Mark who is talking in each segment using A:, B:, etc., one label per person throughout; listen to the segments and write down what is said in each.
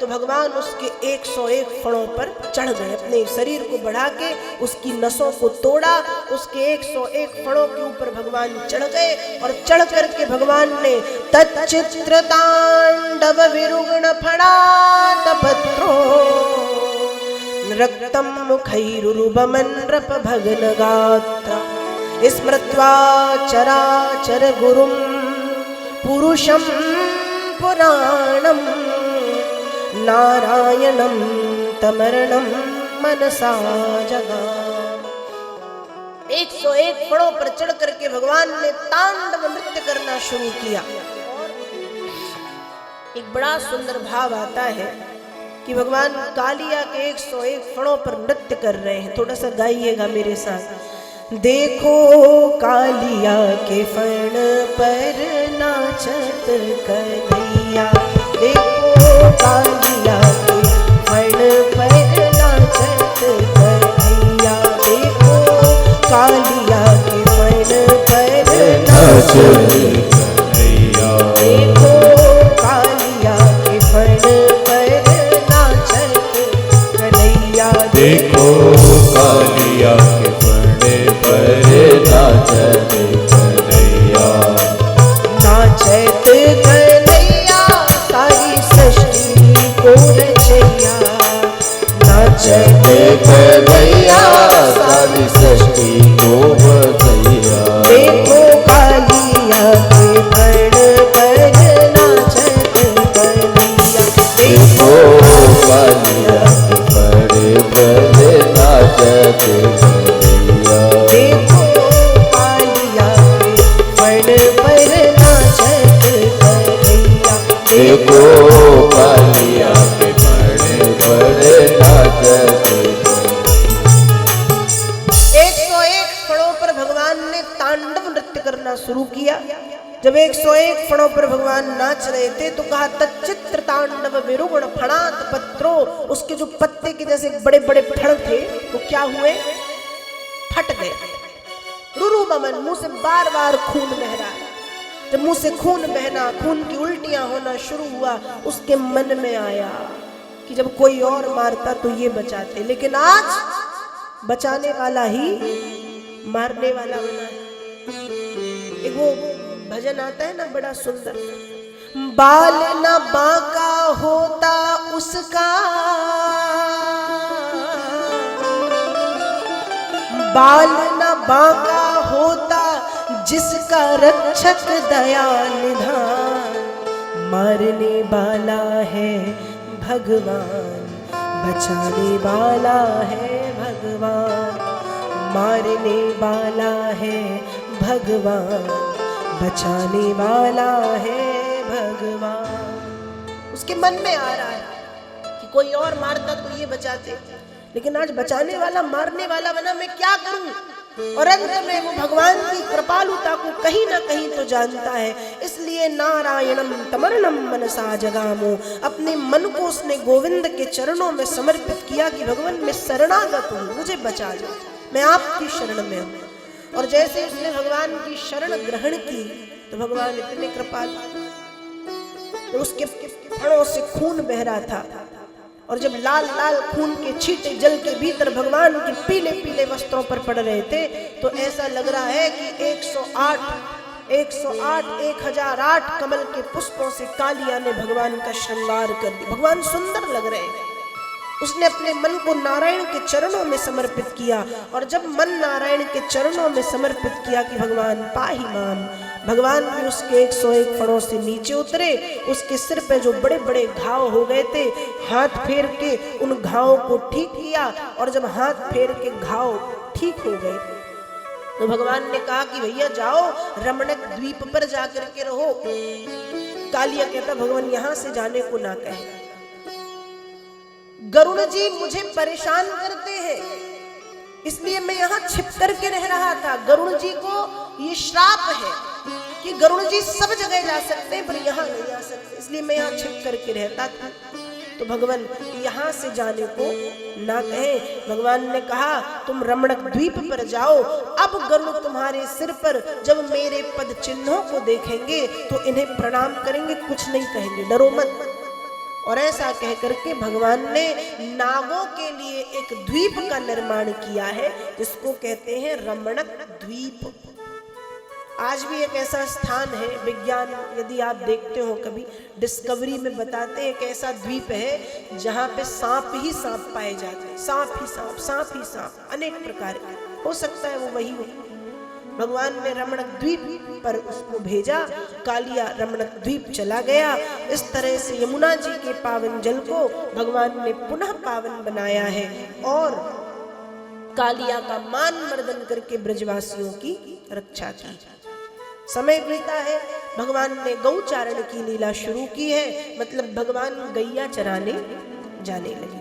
A: तो भगवान उसके 101 फणों पर चढ़ गए, अपने शरीर को बढ़ा के उसकी नसों को तोड़ा, उसके 101 फणों के ऊपर भगवान चढ़ गए और चढ़ करके भगवान ने तच्चित्र तांडव विरुगण फणात पत्रो रक्तम मुखैरुरुबमन्रप भगन गात्र स्मृत्वा चराचर गुरुम पुरुषम पुराणम नारायणम तमरणम मनसा जगा। 101 फणों पर चढ़ करके भगवान ने तांडव नृत्य करना शुरू किया। एक बड़ा सुंदर भाव आता है कि भगवान कालिया के 101 फणों पर नृत्य कर रहे हैं। थोड़ा सा गाइएगा मेरे साथ। देखो कालिया के फण पर नाचत कन्हैया, देखो कालिया के फण पर नाचत कन्हैया, देखो कालिया के फण पर नाचत कन्हैया, देखो कालिया के फण पर नाचत कन्हैया,
B: देखो कालिया के नाचत कन्हैया,
A: नाचत कन्हैया सारी सृष्टि को रचैया, नाचत
B: कन्हैया सारी सृष्टि को बचैया,
A: देखो कालिया के फण पर नाचत कन्हैया,
B: देखो कालिया के फण पर नाचत कन्हैया,
A: देखो कालिया के फण पर नाचत कन्हैया,
B: देखो कालिया के फण पर नाचत कन्हैया।
A: 101 फणों पर भगवान ने तांडव नृत्य करना शुरू किया। जब 101 फणों पर भगवान नाच रहे थे तो कहा तच्चित्र तांडव विरुगण फणात पत्रो, उसके जो पत्ते के जैसे बड़े बड़े फण थे वो क्या हुए, फट गए। रुरुबमन, मुंह से बार बार खून बह रहा है। जब मुंह से खून बहना, खून की उल्टियां होना शुरू हुआ, उसके मन में आया कि जब कोई और मारता तो ये बचाते, लेकिन आज बचाने वाला ही मारने वाला बना है। एक वो भजन आता है ना बड़ा सुंदर, बाल न बांका होता उसका, बाल न बांका होता जिसका रक्षक दया निधान, मारने वाला है भगवान, बचाने वाला है भगवान, मारने वाला है भगवान, बचाने वाला है भगवान। उसके मन में आ रहा है कि कोई और मारता तो ये बचाते, लेकिन आज बचाने वाला मारने वाला बना, मैं क्या करूं। और अंत में वो भगवान की कृपालुता को कहीं ना कहीं तो जानता है, इसलिए नारायणम तमरणम मनसा जगामो, अपने मन को उसने गोविंद के चरणों में समर्पित किया कि भगवान मैं शरणागत हूँ, मुझे बचा लो, मैं आपकी शरण में हूँ। और जैसे उसने भगवान की शरण ग्रहण की तो भगवान इतने कृपालु, तो उसके फणों से खून बह रहा था और जब लाल लाल खून के छींटे जल के भीतर भगवान के पीले पीले वस्त्रों पर पड़ रहे थे तो ऐसा लग रहा है कि 1008 कमल के पुष्पों से कालिया ने भगवान का श्रृंगार कर दिया। भगवान सुंदर लग रहे हैं। उसने अपने मन को नारायण के चरणों में समर्पित किया और जब मन नारायण के चरणों में समर्पित किया कि भगवान पाहि माम, भगवान भी उसके 101 फणों से नीचे उतरे। उसके सिर पे जो बड़े बड़े घाव हो गए थे, हाथ फेर के उन घावों को ठीक किया और जब हाथ फेर के घाव ठीक हो गए तो भगवान ने कहा कि भैया जाओ रमणक द्वीप पर जाकर के रहो। कालिया कहता भगवान यहां से जाने को ना कहे, गरुड़ जी मुझे परेशान करते हैं इसलिए मैं यहाँ छिप करके रह रहा था। गरुड़ जी को ये श्राप है कि गरुड़ जी सब जगह जा सकते हैं पर यहाँ नहीं आ सकते, इसलिए मैं यहाँ छिप करके रहता था। तो भगवान यहाँ से जाने को ना कहे। भगवान ने कहा तुम रमणक द्वीप पर जाओ, अब गरुड़ तुम्हारे सिर पर जब मेरे पद चिन्हों को देखेंगे तो इन्हें प्रणाम करेंगे, कुछ नहीं कहेंगे, डरो मत। और ऐसा कह करके भगवान ने नागों के लिए एक द्वीप का निर्माण किया है, जिसको कहते हैं रमणक द्वीप। आज भी एक ऐसा स्थान है, विज्ञान यदि आप देखते हो कभी डिस्कवरी में बताते हैं, एक ऐसा द्वीप है जहाँ पे सांप ही सांप पाए जाते हैं, सांप ही सांप, सांप ही सांप, अनेक प्रकार के। हो सकता है वो वही हो। भगवान ने रमणक द्वीप पर उसको भेजा, कालिया रमणक द्वीप चला गया। इस तरह से यमुना जी के पावन जल को भगवान ने पुनः पावन बनाया है और कालिया का मान मर्दन करके ब्रजवासियों की रक्षा की। समय बीता है, भगवान ने गौचारण की लीला शुरू की है, मतलब भगवान गैया चराने जाने लगे।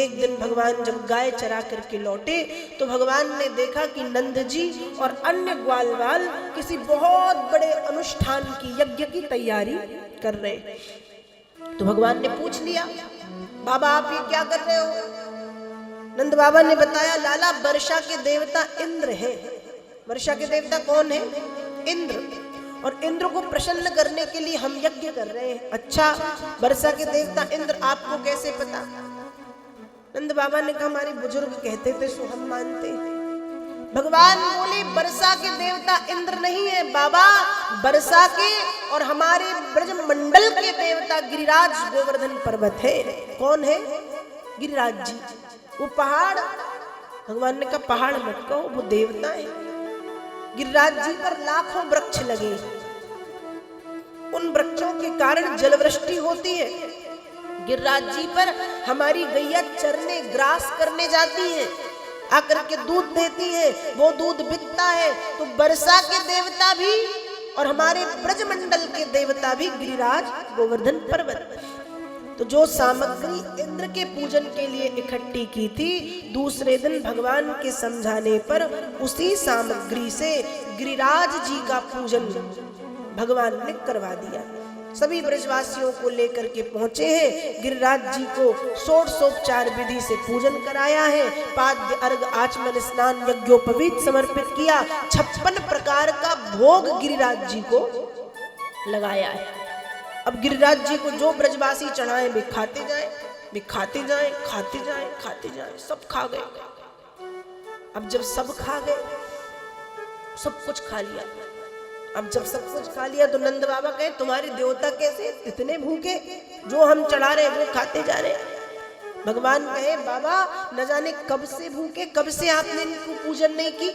A: एक दिन भगवान जब गाय चरा करके लौटे तो भगवान ने देखा कि नंद जी और अन्य ग्वालवाल किसी बहुत बड़े अनुष्ठान की, यज्ञ की तैयारी कर रहे। तो भगवान ने पूछ लिया, बाबा आप ये क्या कर रहे हो? नंद बाबा ने बताया, लाला वर्षा के देवता इंद्र हैं। वर्षा के देवता कौन है? इंद्र। और इंद्र को प्रसन्न करने के लिए हम यज्ञ कर रहे हैं। अच्छा, वर्षा के देवता इंद्र, आपको कैसे पता? नंद बाबा ने कहा, हमारे बुजुर्ग कहते थे सो हम मानते हैं। भगवान बोले, वर्षा के देवता इंद्र नहीं है बाबा, वर्षा के और हमारे ब्रज मंडल के देवता गिरिराज गोवर्धन पर्वत है। कौन है? गिरिराज जी। वो पहाड़, भगवान ने कहा पहाड़ मत कहो, वो देवता है। गिरिराज जी पर लाखों वृक्ष लगे, उन वृक्षों के कारण जलवृष्टि होती है। गिरिराज जी पर हमारी गैया चरने, ग्रास करने जाती है, आकर के दूध देती है, वो दूध बिकता है। तो वर्षा के देवता भी और हमारे ब्रजमंडल के देवता भी गिरिराज गोवर्धन पर्वत। तो जो सामग्री इंद्र के पूजन के लिए इकट्ठी की थी, दूसरे दिन भगवान के समझाने पर उसी सामग्री से गिरिराज जी का पूजन भगवान ने करवा दिया। सभी ब्रजवासियों को लेकर के पहुंचे हैं। गिरिराज जी को षोडशोपचार विधि से पूजन कराया है, पाद्य अर्घ आचमन स्नान यज्ञोपवीत समर्पित किया, 56 प्रकार का भोग गिरिराज जी को लगाया है। अब गिरिराज जी को जो ब्रजवासी चढ़ाए वे खाते जाए, वे खाते जाए, खाते जाए, खाते जाए, सब खा गए। अब जब सब खा गए, सब कुछ खा लिया, अब जब सब कुछ खा लिया तो नंद बाबा कहे, तुम्हारे देवता कैसे इतने भूखे, जो हम चढ़ा रहे वो खाते जा रहे। भगवान कहे, बाबा न जाने कब से भूखे, कब से आपने इनको पूजन नहीं की,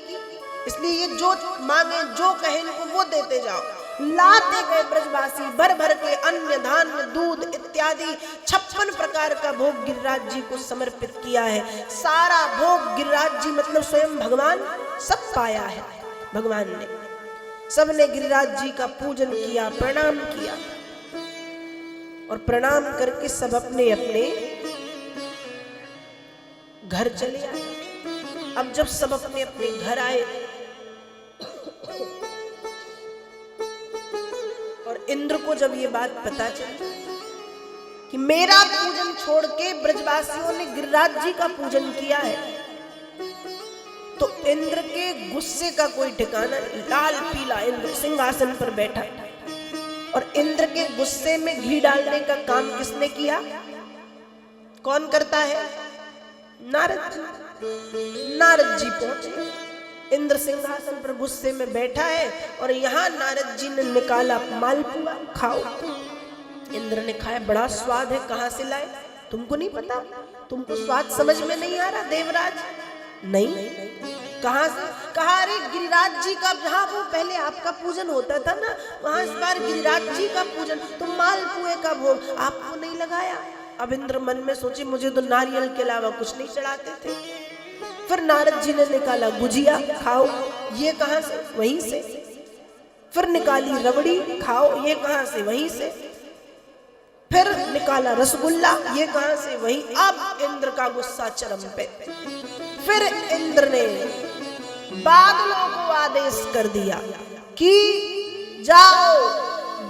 A: इसलिए ये जो मांगे जो कहे इनको वो देते जाओ। लाते गए ब्रजवासी भर भर के अन्न धान्य दूध इत्यादि 56 प्रकार का भोग गिरिराज जी को समर्पित किया है। सारा भोग गिरिराज जी मतलब स्वयं भगवान सब पाया है। भगवान ने सबने गिरिराज जी का पूजन किया, प्रणाम किया और प्रणाम करके सब अपने अपने घर चले आए। अब जब सब अपने अपने घर आए और इंद्र को जब ये बात पता चली कि मेरा पूजन छोड़ के ब्रजवासियों ने गिरिराज जी का पूजन किया है, तो इंद्र के गुस्से का कोई ठिकाना नहीं। लाल पीला इंद्र सिंहासन पर बैठा और इंद्र के गुस्से में घी डालने का काम किसने किया? कौन करता है? नारद जी। नारद जी पहुंचे, इंद्र सिंहासन पर गुस्से में बैठा है और यहाँ नारद जी ने निकाला मालपुआ, खाओ। इंद्र ने खाया, बड़ा स्वाद है, कहाँ से लाए? तुमको नहीं पता? तुमको स्वाद समझ में नहीं आ रहा देवराज? नहीं, कहां से? कहा, अरे गिरिराज जी का, जहां वो पहले आपका पूजन होता था ना, वहां इस बार गिरिराज जी का पूजन, तो मालपुए का भोग आपको नहीं लगाया। अब इंद्र मन में सोचे, मुझे तो नारियल के अलावा कुछ नहीं चढ़ाते थे। फिर नारद जी ने निकाला गुजिया, खाओ। ये कहां से? वहीं से। फिर निकाली रबड़ी, खाओ। ये कहां से? वहीं से। फिर निकाला रसगुल्ला, ये कहां से? वहीं। अब इंद्र का गुस्सा चरम पे। फिर इंद्र ने बादलों को आदेश कर दिया कि जाओ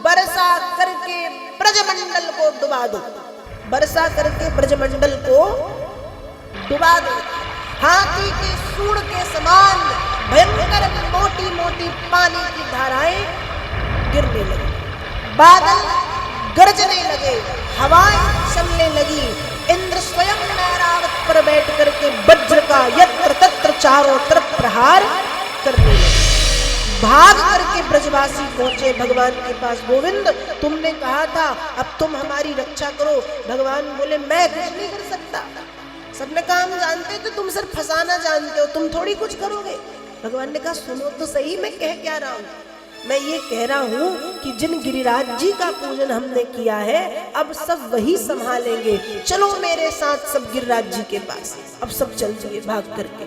A: वर्षा करके ब्रजमंडल को डुबा दो, वर्षा करके ब्रजमंडल को डुबा दो। हाथी के सूंड के समान भयंकर मोटी मोटी पानी की धाराएं गिरने लगी, बादल गरजने लगे, हवाएं चलने लगी। इंद्र स्वयं ऐरावत पर बैठ करके वज्र का यत्र तत्र चारों तरफ प्रहार करने लगे। भाग करके ब्रजवासी पहुंचे भगवान के पास। गोविंद, तुमने कहा था अब तुम हमारी रक्षा करो। भगवान बोले मैं कुछ नहीं कर सकता। सबने कहा हम जानते तो तुम सिर्फ फंसाना जानते हो, तुम थोड़ी कुछ करोगे। भगवान ने कहा सुनो तो सही मैं कह क्या रहा हूं। मैं ये कह रहा हूं कि जिन गिरिराज जी का पूजन हमने किया है अब सब वही संभालेंगे। चलो मेरे साथ सब गिरिराज जी के पास। अब सब चल दिए भाग करके।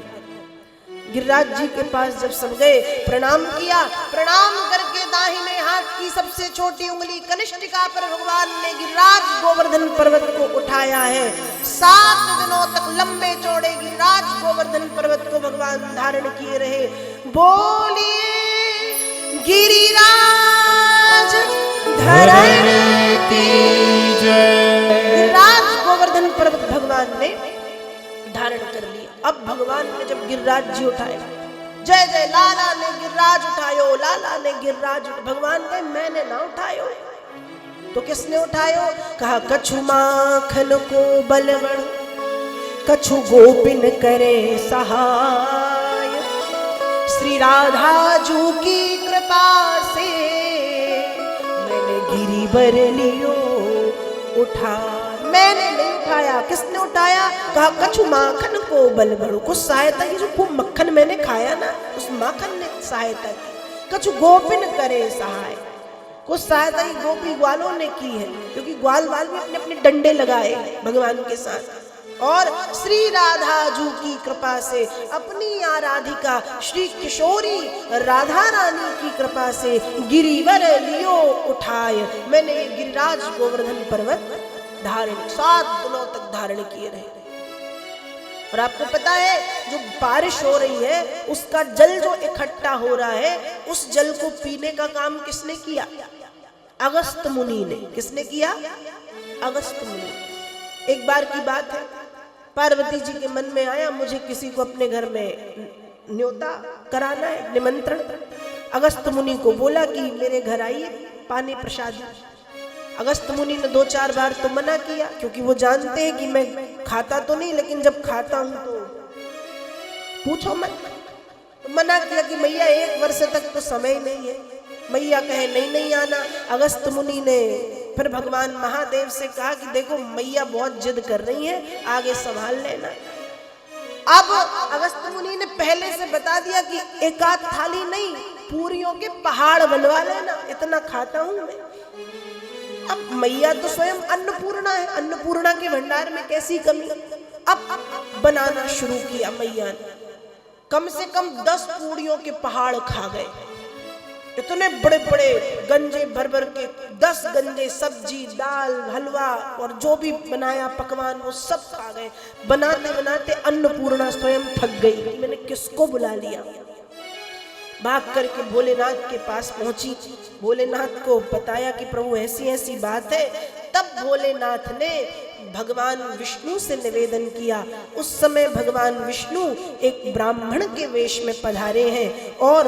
A: गिरिराज जी के पास जब सब गए, प्रणाम किया। प्रणाम करके दाहिने हाथ की सबसे छोटी उंगली कनिष्ठिका पर भगवान ने गिरिराज गोवर्धन पर्वत को उठाया है। 7 दिनों तक लंबे चौड़े गिरिराज गोवर्धन पर्वत को भगवान धारण किए रहे। बोलिए गिरिराज धरण की जय। गिरिराज गोवर्धन पर्वत भगवान ने धारण कर लिया। अब भगवान ने जब गिरिराज जी उठाए, जय जय लाला ने गिरिराज उठायो, लाला ने गिरिराज। भगवान कहे मैंने ना उठायो तो किसने उठायो? कहा कछु माखन को बलवण, कछु गोपिन करे सहाय। श्री राधा जू की कृपा से मैंने गिरिवर लियो उठा। मैंने नहीं उठाया, किसने उठाया? कहा कछु माखन को बल बढ़ो। कुछ सहायता की, जो खूब मक्खन मैंने खाया ना उस माखन ने सहायता की। कछु गोपिन करे सहाय, कुछ सहायता की गोपी ग्वालों ने की है, क्योंकि ग्वाल वाल भी अपने अपने डंडे लगाए भगवान के साथ। और श्री राधा जू की कृपा से, अपनी आराधिका श्री किशोरी राधा रानी की कृपा से गिरिवर लियो उठाए। मैंने ये गिरिराज गोवर्धन पर्वत धारण 7 दिनों तक धारण किए रहे। और आपको पता है जो बारिश हो रही है उसका जल जो इकट्ठा हो रहा है, उस जल को पीने का काम किसने किया? अगस्त मुनि ने। किसने किया? अगस्त मुनि। एक बार की बात है, पार्वती जी के मन में आया मुझे किसी को अपने घर में न्योता कराना है, निमंत्रण। अगस्त मुनि को बोला कि मेरे घर आइए, पानी प्रसाद। अगस्त मुनि ने 2-4 बार तो मना किया, क्योंकि वो जानते हैं कि मैं खाता तो नहीं, लेकिन जब खाता हूं तो पूछो मत। तो मना किया कि मैया 1 वर्ष तक तो समय नहीं है। मैया कहे नहीं आना। अगस्त मुनि ने फिर भगवान महादेव से कहा कि देखो मैया बहुत जिद कर रही है, आगे संभाल लेना। अब अगस्त मुनि ने पहले से बता दिया कि 1 आध थाली नहीं, पूरियों के पहाड़ बनवा लेना, इतना खाता हूं मैं। अब मैया तो स्वयं अन्नपूर्णा है, अन्नपूर्णा के भंडार में कैसी कमी। अब बनाना शुरू किया मैया ने। कम से कम 10 पूड़ियों के पहाड़ खा गए। इतने बड़े बड़े गंजे भर भर के 10 गंजे सब्जी दाल हलवा और जो भी बनाया पकवान वो सब खा गए। बनाते बनाते अन्नपूर्णा स्वयं थक गई। मैंने किसको बुला लिया? भाग करके भोलेनाथ के पास पहुंची। भोलेनाथ को बताया कि प्रभु ऐसी ऐसी बात है। तब भोलेनाथ ने भगवान विष्णु से निवेदन किया। उस समय भगवान विष्णु एक ब्राह्मण के वेश में पधारे हैं और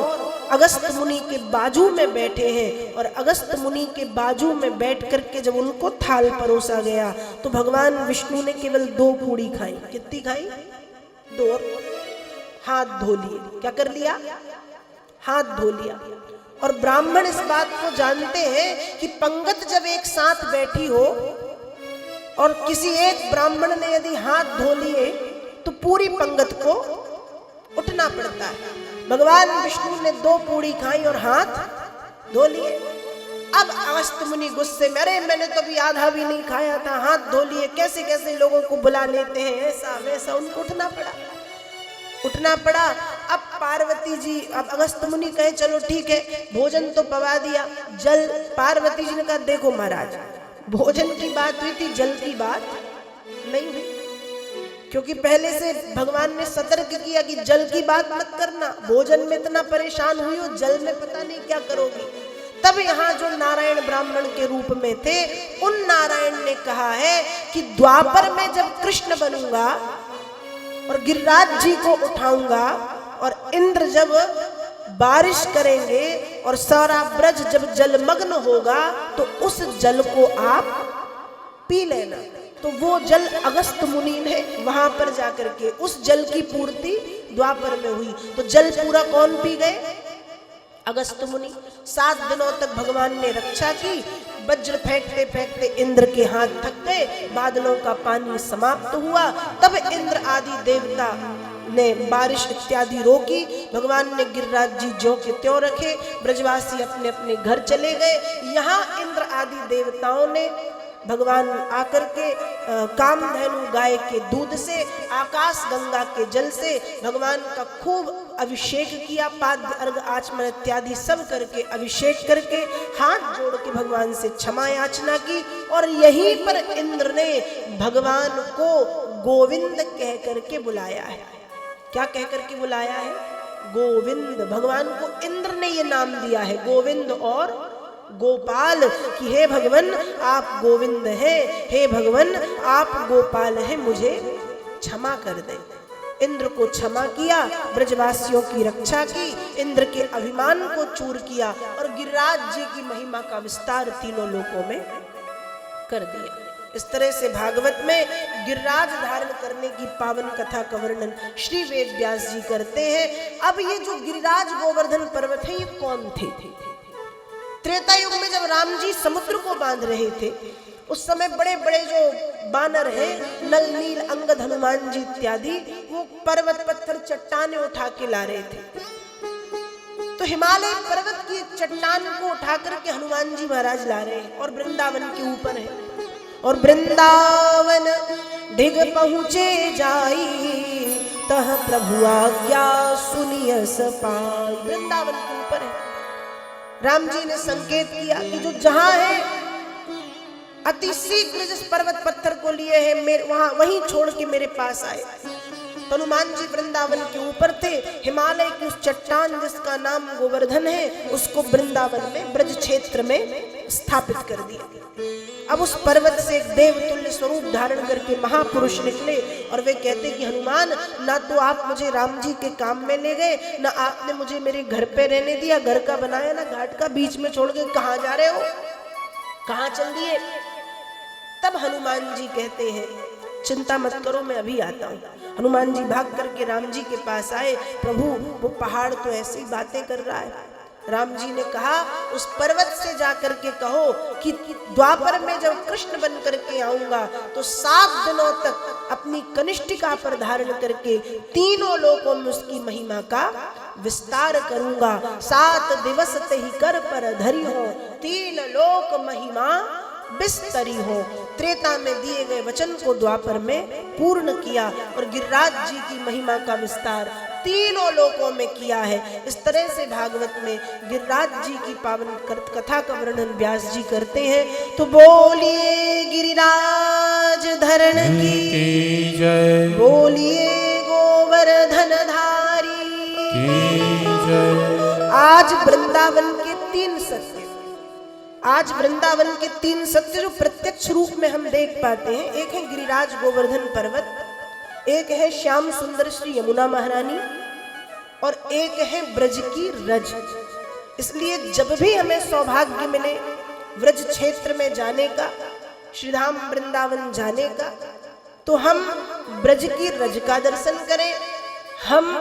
A: अगस्त मुनि के बाजू में बैठे हैं। और अगस्त मुनि के बाजू में बैठ करके जब उनको थाल परोसा गया तो भगवान विष्णु ने केवल 2 पूड़ी खाई। कितनी खाई? 2। हाथ धो लिए। क्या कर लिया? हाथ धो लिया। और ब्राह्मण इस बात को जानते हैं कि पंगत जब एक साथ बैठी हो और किसी एक ब्राह्मण ने यदि हाथ धो लिए तो पूरी पंगत को उठना पड़ता है। भगवान विष्णु ने 2 पूड़ी खाई और हाथ धो लिए। अब अगस्त मुनि गुस्से में, अरे मैंने तो अभी आधा भी नहीं खाया था, हाथ धो लिए, कैसे कैसे लोगों को बुला लेते हैं, ऐसा वैसा। उनको उठना पड़ा। अब पार्वती जी, अब अगस्त मुनि कहे चलो ठीक है, भोजन तो पवा दिया, जल। पार्वती जी ने कहा देखो महाराज, भोजन की बात हुई थी, जल की बात नहीं हुई। क्योंकि पहले से भगवान ने सतर्क किया कि जल की बात मत करना, भोजन में इतना परेशान हुई हो, जल में पता नहीं क्या करोगी। तब यहाँ जो नारायण ब्राह्मण के रूप में थे, उन नारायण ने कहा है कि द्वापर में जब कृष्ण बनूंगा और गिरिराज जी को उठाऊंगा और इंद्र जब बारिश करेंगे और सारा ब्रज जब जलमग्न होगा तो उस जल को आप पी लेना। तो वो जल अगस्त मुनि ने वहां पर जाकर के उस जल की पूर्ति द्वापर में हुई। तो जल पूरा कौन पी गए? अगस्त मुनि। 7 दिनों तक भगवान ने रक्षा की। वज्र फेंकते फेंकते इंद्र के हाथ थक गए, बादलों का पानी समाप्त हुआ। तब इंद्र आदि देवता ने बारिश इत्यादि रोकी। भगवान ने गिरिराज जी ज्यों के त्यों रखे, ब्रजवासी अपने अपने घर चले गए। यहाँ इंद्र आदि देवताओं ने भगवान आकर के कामधेनु गाय के दूध से, आकाश गंगा के जल से भगवान का खूब अभिषेक किया। पाद्य अर्घ आचमन इत्यादि सब करके अभिषेक करके हाथ जोड़ के भगवान से क्षमा याचना की। और यहीं पर इंद्र ने भगवान को गोविंद कह करके बुलाया है। क्या कह करके बुलाया है? गोविंद। भगवान को इंद्र ने ये नाम दिया है, गोविंद और गोपाल, कि हे भगवान आप गोविंद हैं, हे भगवान आप गोपाल हैं, मुझे क्षमा कर दें। इंद्र को क्षमा किया, ब्रजवासियों की रक्षा की, इंद्र के अभिमान को चूर किया और गिरिराज जी की महिमा का विस्तार तीनों लोकों में कर दिया। इस तरह से भागवत में गिरिराज धारण करने की पावन कथा का वर्णन श्री वेद व्यास जी करते हैं। अब ये जो गिरिराज गोवर्धन पर्वत है, ये कौन थे? त्रेता युग में जब राम जी समुद्र को बांध रहे थे, उस समय बड़े बड़े जो बानर हैं, नल नील अंगद हनुमान जी इत्यादि, वो पर्वत पत्थर चट्टाने उठा के ला रहे थे। तो हिमालय पर्वत की चट्टान को उठा करके हनुमान जी महाराज ला रहे हैं और वृंदावन के ऊपर है। और वृंदावन ढिग पहुँचे जाई, तह प्रभु आज्ञा सुनिय पाई। वृंदावन के ऊपर है। राम जी ने संकेत किया कि जो जहां है अति शीघ्र जिस पर्वत पत्थर को लिए है वहां वहीं छोड़ के मेरे पास आए। तो हनुमान जी वृंदावन के ऊपर थे। हिमालय की उस चट्टान जिसका नाम गोवर्धन है, उसको वृंदावन में ब्रज क्षेत्र में स्थापित कर दिया। अब उस पर्वत से एक देवतुल्य स्वरूप धारण करके महापुरुष निकले और वे कहते कि हनुमान, ना तो आप मुझे राम जी के काम में ले गए, ना आपने मुझे मेरे घर पे रहने दिया, घर का बनाया ना घाट का, बीच में छोड़ के कहाँ जा रहे हो, कहाँ चल दिए? तब हनुमान जी कहते हैं चिंता मत करो, मैं अभी आता हूँ। हनुमान जी भाग करके राम जी के पास आए। प्रभु वो पहाड़ तो ऐसी बातें कर रहा है। राम जी ने कहा उस पर्वत से जाकर के कहो कि द्वापर में जब कृष्ण बन करके आऊंगा तो 7 दिनों तक अपनी कनिष्ठिका पर धारण करके तीनों लोकों में उसकी महिमा का विस्तार करूंगा। 7 दिवस ते ही कर पर धरी हो, 3 लोक महिमा विस्तरी हो। त्रेता में दिए गए वचन को द्वापर में पूर्ण किया और गिरिराज जी की महिमा का विस्तार तीनों लोकों में किया है। इस तरह से भागवत में गिरिराज जी की पावन कथा का वर्णन व्यास जी करते हैं। तो बोलिए गिरिराज धरण की जय, बोलिए गोवर्धन धारी की जय। आज वृंदावन के 3 सत्य, आज वृंदावन के 3 सत्य जो प्रत्यक्ष रूप में हम देख पाते हैं, एक है गिरिराज गोवर्धन पर्वत, एक है श्याम सुंदर श्री यमुना महारानी और एक है ब्रज की रज। इसलिए जब भी हमें सौभाग्य मिले ब्रज क्षेत्र में जाने का, श्रीधाम वृंदावन जाने का, तो हम ब्रज की रज का दर्शन करें, हम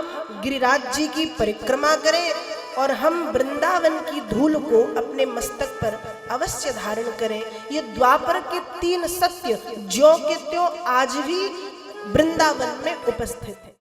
A: गिरिराज जी की परिक्रमा करें और हम वृंदावन की धूल को अपने मस्तक पर अवश्य धारण करें। ये द्वापर के 3 सत्य ज्यों के त्यों आज भी वृंदावन में उपस्थित है।